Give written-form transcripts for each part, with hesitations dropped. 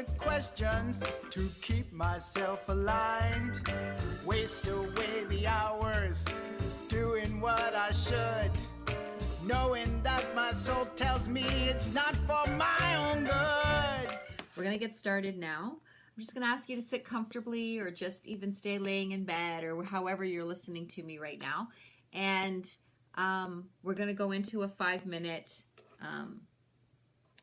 the questions to keep myself aligned. Waste away the hours doing what I should, knowing that my soul tells me it's not for my own good. We're going to get started now. I'm just going to ask you to sit comfortably or just even stay laying in bed or however you're listening to me right now. And we're going to go into a 5-minute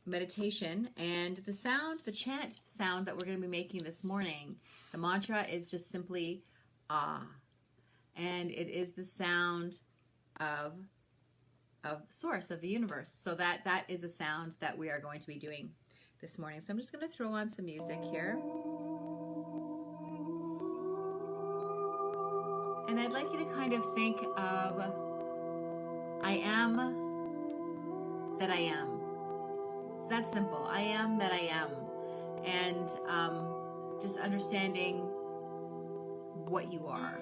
meditation. And the sound, the chant sound that we're going to be making this morning, the mantra is just simply ah. And it is the sound of source, of the universe. So that is a sound that we are going to be doing this morning. So I'm just going to throw on some music here. And I'd like you to kind of think of I am that I am. It's that simple. I am that I am. And just understanding what you are.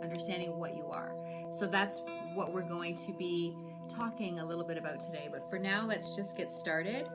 Understanding what you are. So that's what we're going to be talking a little bit about today. But for now, let's just get started.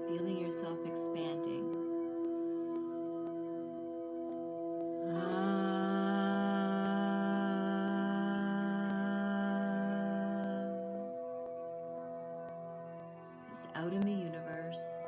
Feeling yourself expanding. Just out in the universe.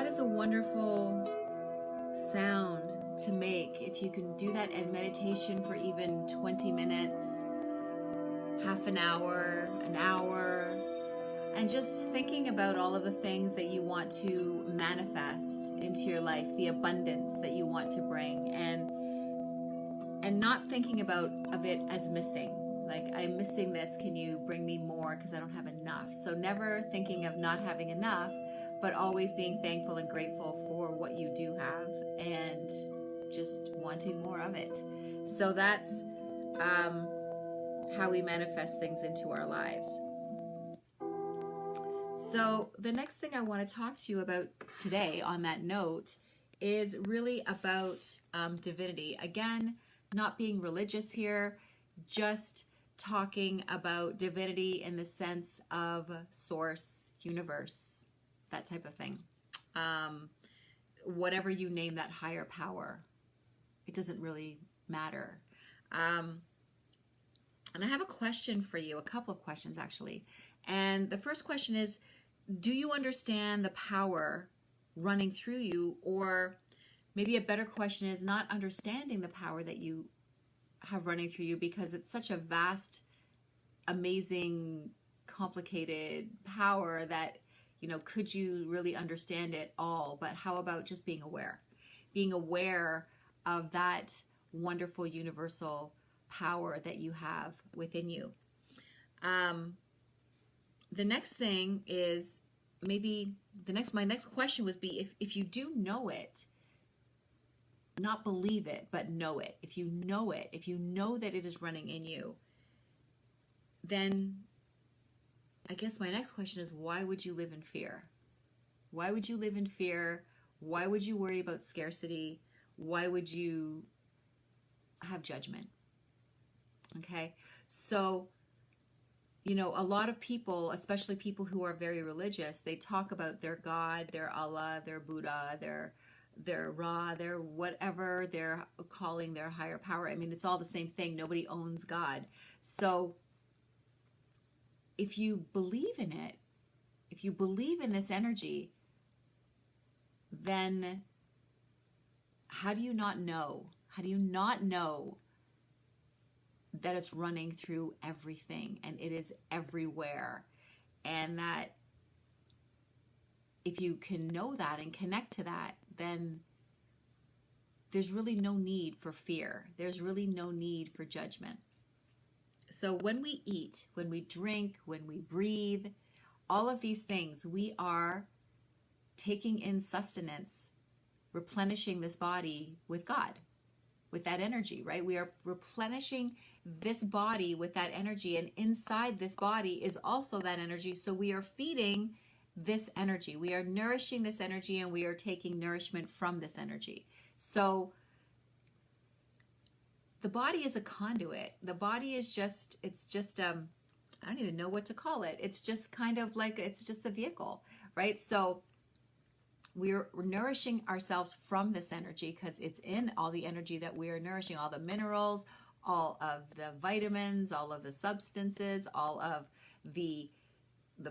is a wonderful sound to make if you can do that in meditation for even 20 minutes, half an hour, and just thinking about all of the things that you want to manifest into your life, the abundance that you want to bring, and not thinking of it as missing. Like, I'm missing this, can you bring me more because I don't have enough? So never thinking of not having enough, but always being thankful and grateful for what you do have and just wanting more of it. So that's how we manifest things into our lives. So the next thing I want to talk to you about today on that note is really about divinity. Again, not being religious here, just talking about divinity in the sense of source, universe, that type of thing. Whatever you name that higher power, it doesn't really matter. And I have a question for you, a couple of questions actually. And the first question is, do you understand the power running through you? Or maybe a better question is not understanding the power that you have running through you, because it's such a vast, amazing, complicated power that, could you really understand it all? But how about just being aware? Being aware of that wonderful universal power that you have within you. The next thing is my next question would be, if you do know it, not believe it, but know it. If you know it, if you know that it is running in you, then I guess my next question is, why would you live in fear? Why would you live in fear? Why would you worry about scarcity? Why would you have judgment? Okay, so, a lot of people, especially people who are very religious, they talk about their God, their Allah, their Buddha, their Ra, their whatever they're calling their higher power. I mean, it's all the same thing. Nobody owns God. So if you believe in it, if you believe in this energy, then how do you not know? How do you not know that it's running through everything and it is everywhere? And that if you can know that and connect to that, then there's really no need for fear. There's really no need for judgment. So when we eat, when we drink, when we breathe, all of these things, we are taking in sustenance, replenishing this body with God, with that energy, right? We are replenishing this body with that energy, and inside this body is also that energy. So we are feeding this energy. We are nourishing this energy, and we are taking nourishment from this energy. So the body is a conduit. The body is it's just I don't even know what to call it. It's just kind of like, it's just a vehicle, right? So we're nourishing ourselves from this energy, because it's in all the energy that we are nourishing, all the minerals, all of the vitamins, all of the substances, all of the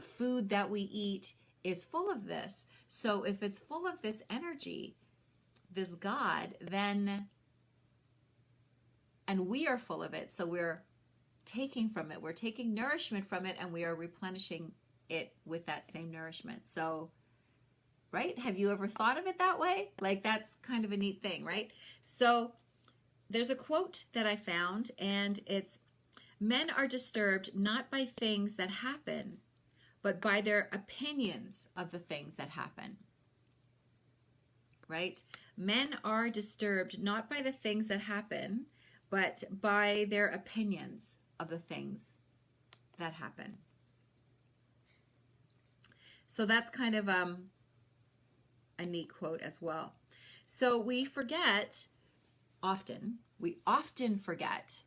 food that we eat is full of this. So if it's full of this energy, this God, then, and we are full of it, so we're taking from it, we're taking nourishment from it, and we are replenishing it with that same nourishment. So, right? Have you ever thought of it that way? Like, that's kind of a neat thing, right? So there's a quote that I found, and it's, "Men are disturbed not by things that happen, but by their opinions of the things that happen." Right? Men are disturbed not by the things that happen, but by their opinions of the things that happen. So that's kind of a neat quote as well. So we often forget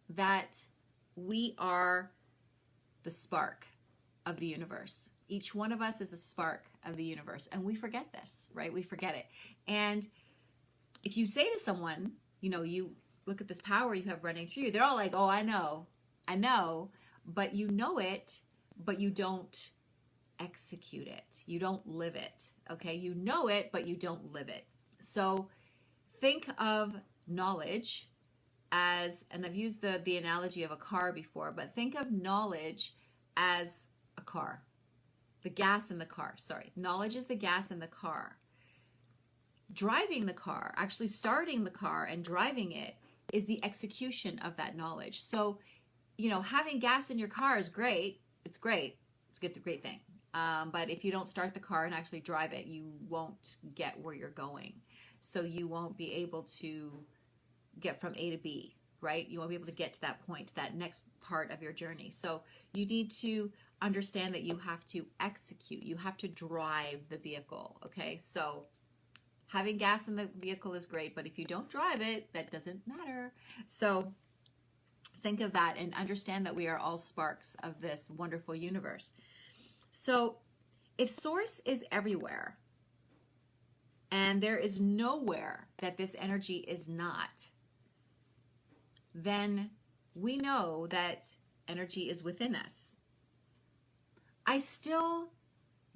that we are the spark of the universe. Each one of us is a spark of the universe, and we forget this, right? We forget it. And if you say to someone, you look at this power you have running through you, they're all like, "Oh, I know," but you know it, but you don't execute it. You don't live it. Okay. You know it, but you don't live it. So think of knowledge as, and I've used the analogy of a car before, but think of knowledge as a car. The gas in the car. Sorry. Knowledge is the gas in the car. Driving the car, actually starting the car and driving it, is the execution of that knowledge. So, having gas in your car is great. It's great. It's a great thing. But if you don't start the car and actually drive it, you won't get where you're going. So you won't be able to get from A to B, right? You won't be able to get to that point, to that next part of your journey. So you need to understand that you have to execute. You have to drive the vehicle, okay? So having gas in the vehicle is great, but if you don't drive it, that doesn't matter. So think of that and understand that we are all sparks of this wonderful universe. So if source is everywhere and there is nowhere that this energy is not, then we know that energy is within us. I still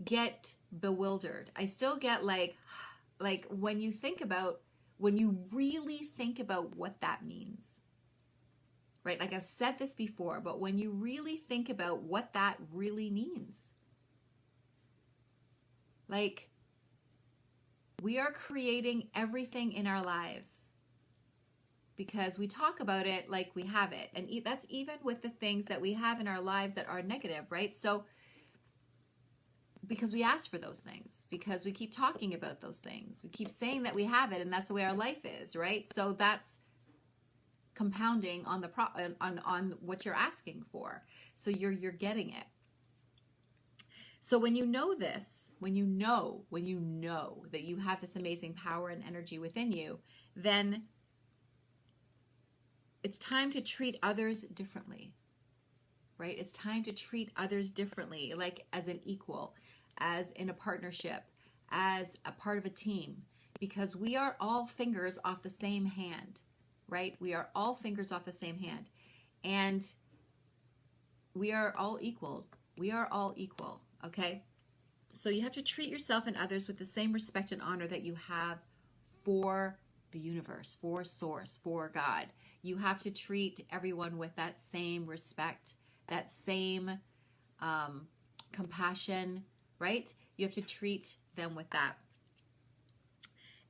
get bewildered. I still get like when you really think about what that means, right? Like I've said this before, but when you really think about what that really means, like we are creating everything in our lives because we talk about it like we have it. And that's even with the things that we have in our lives that are negative, right? So because we ask for those things, because we keep talking about those things, we keep saying that we have it and that's the way our life is, right? So that's compounding on the on what you're asking for. So you're getting it. So when you know this, when you know that you have this amazing power and energy within you, then it's time to treat others differently, right? It's time to treat others differently, like as an equal, as in a partnership, as a part of a team, because we are all fingers off the same hand, right? We are all fingers off the same hand, and we are all equal. We are all equal, okay? So you have to treat yourself and others with the same respect and honor that you have for the universe, for source, for God. You have to treat everyone with that same respect, that same compassion, right? You have to treat them with that.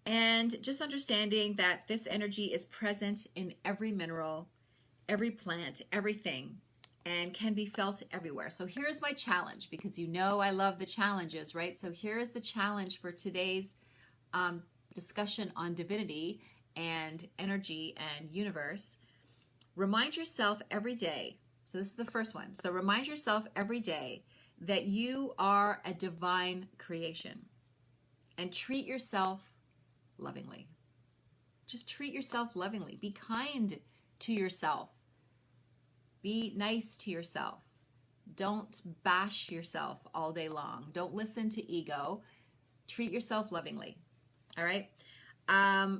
And just understanding that this energy is present in every mineral, every plant, everything, and can be felt everywhere. So here's my challenge, because I love the challenges, right? So here is the challenge for today's discussion on divinity and energy and universe. Remind yourself every day. So this is the first one. So remind yourself every day that you are a divine creation, and treat yourself lovingly. Just treat yourself lovingly. Be kind to yourself. Be nice to yourself. Don't bash yourself all day long. Don't listen to ego. Treat yourself lovingly. All right?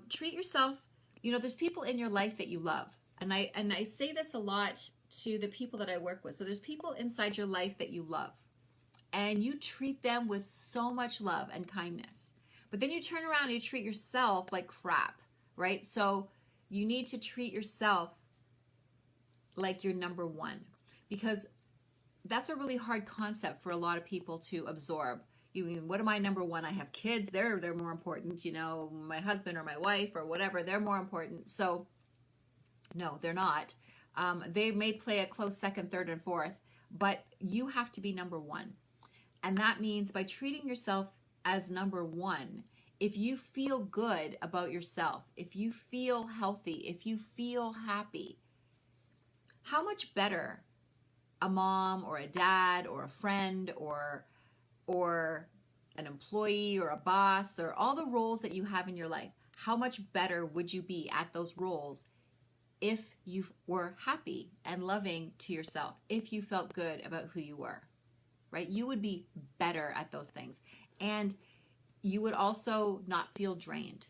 Treat yourself, there's people in your life that you love. And I say this a lot to the people that I work with. So there's people inside your life that you love, and you treat them with so much love and kindness. But then you turn around and you treat yourself like crap, right? So you need to treat yourself like you're number one, because that's a really hard concept for a lot of people to absorb. You mean, what am I number one? I have kids. They're more important, my husband or my wife or whatever, they're more important. So no, they're not. They may play a close second, third, and fourth, but you have to be number one. And that means by treating yourself as number one, if you feel good about yourself, if you feel healthy, if you feel happy, how much better a mom or a dad or a friend or an employee or a boss or all the roles that you have in your life, how much better would you be at those roles if you were happy and loving to yourself, if you felt good about who you were, right? You would be better at those things. And you would also not feel drained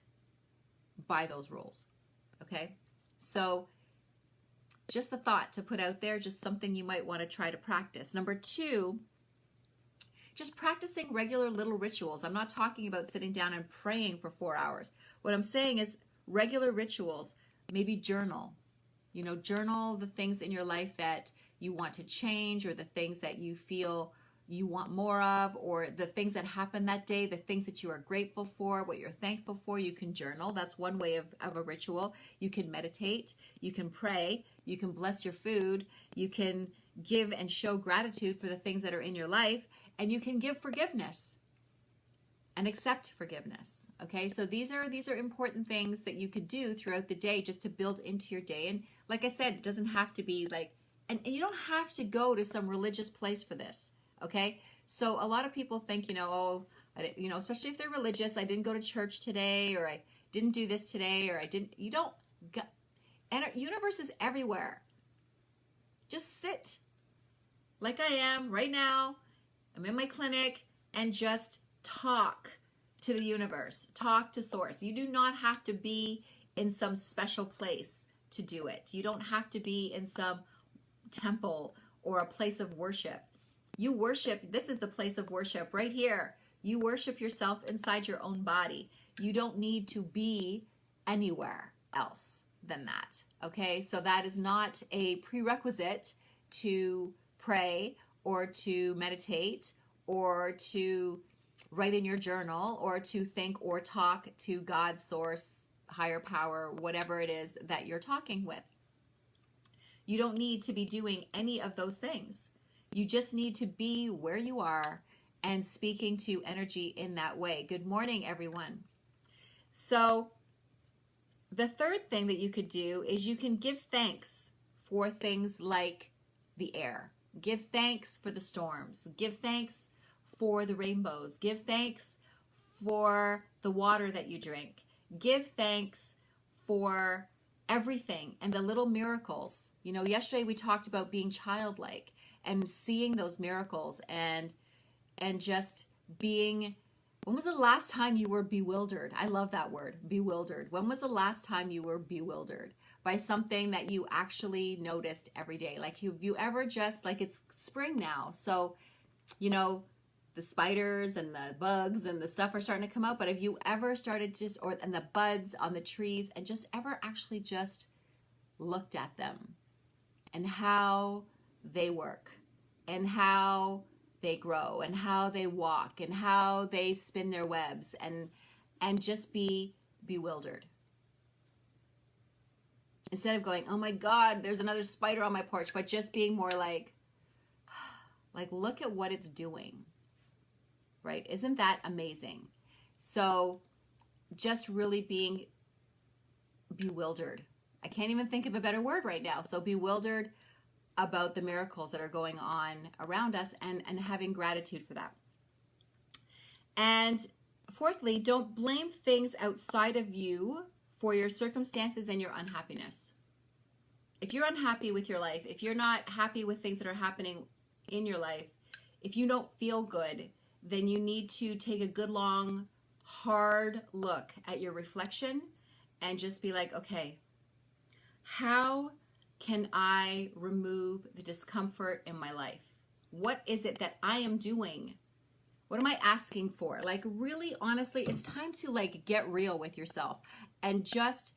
by those roles, okay? So just a thought to put out there, just something you might want to try to practice. Number two, just practicing regular little rituals. I'm not talking about sitting down and praying for 4 hours. What I'm saying is regular rituals. Maybe journal. Journal the things in your life that you want to change, or the things that you feel you want more of, or the things that happened that day, the things that you are grateful for, what you're thankful for. You can journal. That's one way of a ritual. You can meditate. You can pray. You can bless your food. You can give and show gratitude for the things that are in your life, and you can give forgiveness and accept forgiveness. Okay, so these are important things that you could do throughout the day just to build into your day. And like I said, it doesn't have to be like, and you don't have to go to some religious place for this. Okay, so a lot of people think, especially if they're religious, I didn't go to church today, or I didn't do this today, or I didn't. You don't. And universe is everywhere. Just sit like I am right now. I'm in my clinic, and just talk to the universe, talk to source. You do not have to be in some special place to do it. You don't have to be in some temple or a place of worship. You worship, this is the place of worship right here. You worship yourself inside your own body. You don't need to be anywhere else than that. Okay, so that is not a prerequisite to pray or to meditate or to write in your journal or to think or talk to God, source, higher power, whatever it is that you're talking with. You don't need to be doing any of those things. You just need to be where you are and speaking to energy in that way. Good morning, everyone. So the third thing that you could do is you can give thanks for things like the air. Give thanks for the storms. Give thanks for the rainbows. Give thanks for the water that you drink. Give thanks for everything and the little miracles. Yesterday we talked about being childlike and seeing those miracles and just being. When was the last time you were bewildered? I love that word, bewildered. When was the last time you were bewildered by something that you actually noticed every day? Like, have you ever just, like, it's spring now, so the spiders and the bugs and the stuff are starting to come out, but have you ever started and the buds on the trees, and just ever actually just looked at them and how they work and how they grow and how they walk and how they spin their webs and just be bewildered? Instead of going, oh my God, there's another spider on my porch, but just being more like, look at what it's doing, right? Isn't that amazing? So just really being bewildered. I can't even think of a better word right now. So bewildered about the miracles that are going on around us and having gratitude for that. And fourthly, don't blame things outside of you for your circumstances and your unhappiness. If you're unhappy with your life, if you're not happy with things that are happening in your life, if you don't feel good, then you need to take a good, long, hard look at your reflection and just be like, okay, how can I remove the discomfort in my life? What is it that I am doing? What am I asking for? Like, really, honestly, it's time to get real with yourself and just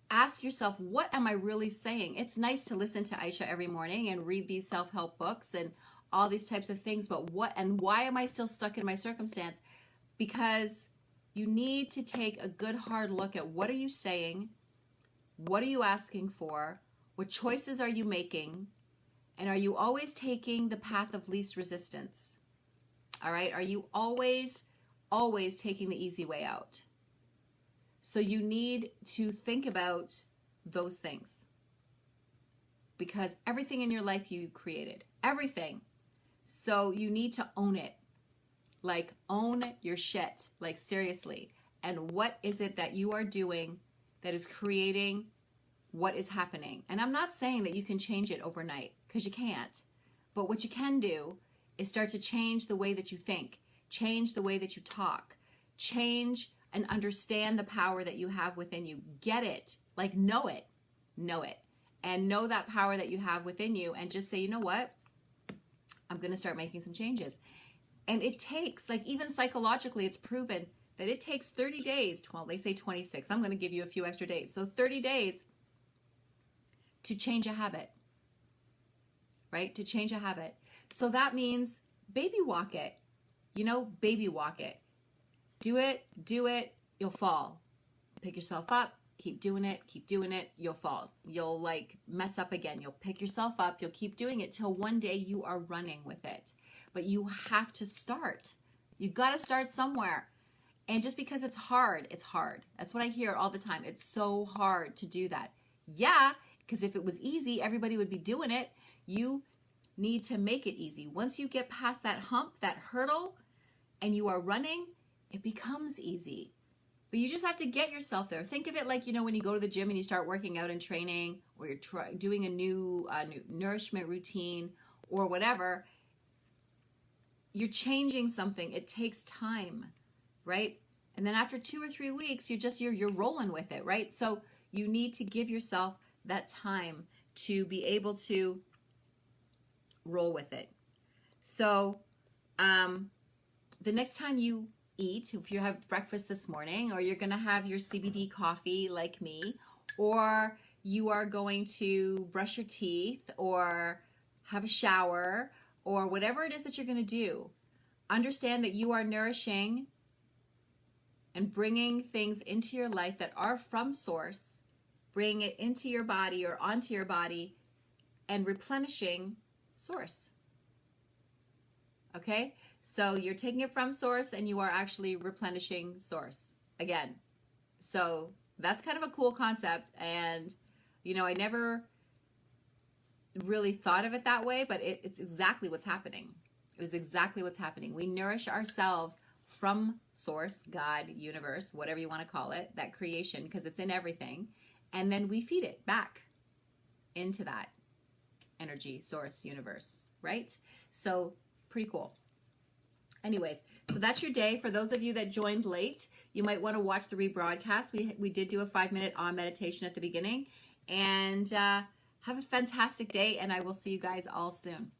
ask yourself, what am I really saying? It's nice to listen to Aisha every morning and read these self-help books and all these types of things, but what and why am I still stuck in my circumstance? Because you need to take a good hard look at, what are you saying? What are you asking for? What choices are you making? And are you always taking the path of least resistance? All right? Are you always taking the easy way out? So you need to think about those things, because everything in your life you created, everything. So you need to own it. Like, own your shit, like, seriously. And what is it that you are doing that is creating what is happening? And I'm not saying that you can change it overnight, because you can't. But what you can do is start to change the way that you think, change the way that you talk, change and understand the power that you have within you. Get it, like, know it, and know that power that you have within you, and just say, you know what? I'm going to start making some changes. And it takes, like, even psychologically, it's proven that it takes 30 days. Well, they say 26. I'm going to give you a few extra days. So 30 days to change a habit, right? To change a habit. So that means baby walk it, baby walk it. Do it, you'll fall. Pick yourself up, keep doing it, you'll fall. You'll like mess up again. You'll pick yourself up, you'll keep doing it till one day you are running with it. But you have to start. You got to start somewhere. And just because it's hard, it's hard. That's what I hear all the time. It's so hard to do that. Yeah, because if it was easy, everybody would be doing it. You need to make it easy. Once you get past that hump, that hurdle, and you are running, it becomes easy. But you just have to get yourself there. Think of it like, when you go to the gym and you start working out and training, or you're doing a new nourishment routine or whatever. You're changing something. It takes time, right? And then after 2 or 3 weeks, you're rolling with it, right? So you need to give yourself that time to be able to roll with it. So the next time you eat, if you have breakfast this morning, or you're going to have your CBD coffee like me, or you are going to brush your teeth or have a shower, or whatever it is that you're going to do, understand that you are nourishing and bringing things into your life that are from source, bring it into your body or onto your body, and replenishing source. Okay? So you're taking it from source and you are actually replenishing source again. So that's kind of a cool concept. And, I never really thought of it that way, but it's exactly what's happening. It is exactly what's happening. We nourish ourselves from source, God, universe, whatever you want to call it, that creation, because it's in everything. And then we feed it back into that energy, source, universe, right? So pretty cool. Anyways, so that's your day. For those of you that joined late, you might want to watch the rebroadcast. We did do a 5-minute on meditation at the beginning. And have a fantastic day, and I will see you guys all soon.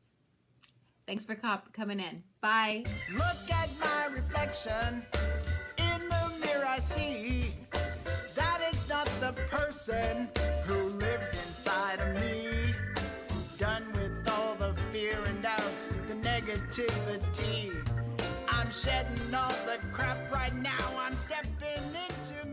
Thanks for coming in. Bye. Look at my reflection in the mirror. I see that it's not the person who lives inside of me. Done with all the fear and doubts, the negativity. I'm shedding all the crap right now. I'm stepping into